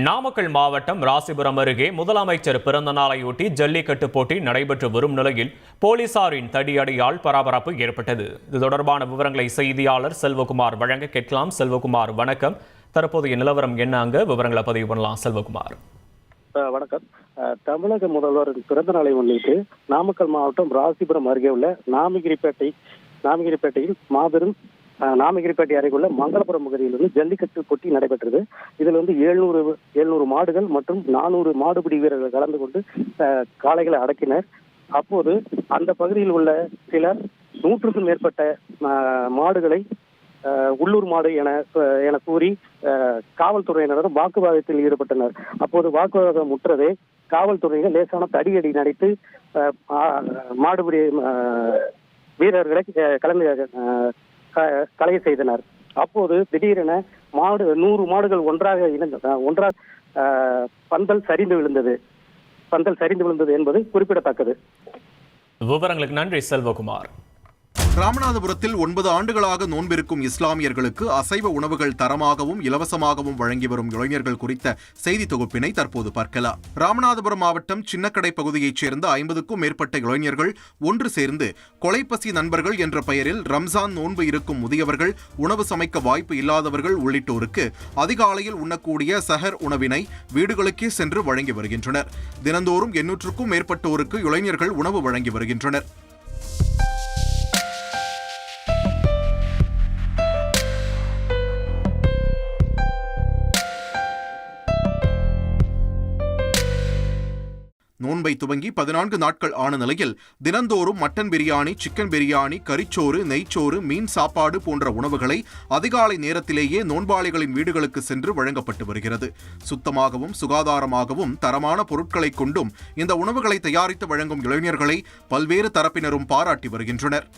நாமக்கல் மாவட்டம் ராசிபுரம் அருகே முதலமைச்சர் பிறந்த நாளையொட்டி ஜல்லிக்கட்டு போட்டி நடைபெற்று வரும் நிலையில் போலீசாரின் தடியடியால் பரபரப்பு ஏற்பட்டது. இது தொடர்பான விவரங்களை செய்தியாளர் செல்வகுமார் வழங்க கேட்கலாம். செல்வகுமார், வணக்கம். தற்போதைய நிலவரம் என்ன? அங்க விவரங்களை பதிவு பண்ணலாம். செல்வகுமார், வணக்கம். தமிழக முதல்வரின் பிறந்த நாளை முன்னிட்டு நாமக்கல் மாவட்டம் ராசிபுரம் அருகே உள்ள நாமகிரிப்பேட்டையில் மாபெரும் நாமகிரிப்பேட்டை அருகே உள்ள மங்களபுரம் பகுதியிலிருந்து ஜல்லிக்கட்டு போட்டி நடைபெற்றது. இதில் 700 மாடுகள் மற்றும் 400 மாடுபிடி வீரர்கள் கலந்து கொண்டு காளைகளை அடக்கினர். அப்போது அந்த பகுதியில் உள்ள சிலர் 100க்கும் மேற்பட்ட மாடுகளை உள்ளூர் மாடு என கூறி காவல்துறையினரும் வாக்குவாதத்தில் ஈடுபட்டனர். அப்போது வாக்குவாதம் முற்றதே காவல்துறையினர் லேசான தடியடி நடித்து மாடுபிடி வீரர்களை கலைய செய்தனர். அப்போது திடீரென 100 மாடுகள் ஒன்றாக பந்தல் சரிந்து விழுந்தது என்பது குறிப்பிடத்தக்கது. விவரங்களுக்கு நன்றி செல்வகுமார். ராமநாதபுரத்தில் 9 ஆண்டுகளாக நோன்பிருக்கும் இஸ்லாமியர்களுக்கு அசைவ உணவுகள் தரமாகவும் இலவசமாகவும் வழங்கி வரும் இளைஞர்கள் குறித்த செய்தி தொகுப்பினை தற்போது பார்க்கலாம். ராமநாதபுரம் மாவட்டம் சின்னக்கடை பகுதியைச் சேர்ந்த 50க்கும் மேற்பட்ட இளைஞர்கள் ஒன்று சேர்ந்து கொலைப்பசி நண்பர்கள் என்ற பெயரில் ரம்ஜான் நோன்பு இருக்கும் முதியவர்கள், உணவு சமைக்க வாய்ப்பு இல்லாதவர்கள் உள்ளிட்டோருக்கு அதிகாலையில் உண்ணக்கூடிய சஹர் உணவினை வீடுகளுக்கே சென்று வழங்கி வருகின்றனர். தினந்தோறும் 800க்கும் மேற்பட்டோருக்கு இளைஞர்கள் உணவு வழங்கி வருகின்றனர். நோன்பை துவங்கி 14 நாட்கள் ஆன நிலையில் தினந்தோறும் மட்டன் பிரியாணி, சிக்கன் பிரியாணி, கறிச்சோறு, நெய்ச்சோறு, மீன் சாப்பாடு போன்ற உணவுகளை அதிகாலை நேரத்திலேயே நோன்பாளிகளின் வீடுகளுக்கு சென்று வழங்கப்பட்டு வருகிறது. சுத்தமாகவும் சுகாதாரமாகவும் தரமான பொருட்களை கொண்டும் இந்த உணவுகளை தயாரித்து வழங்கும் இளைஞர்களை பல்வேறு தரப்பினரும் பாராட்டி வருகின்றனர்.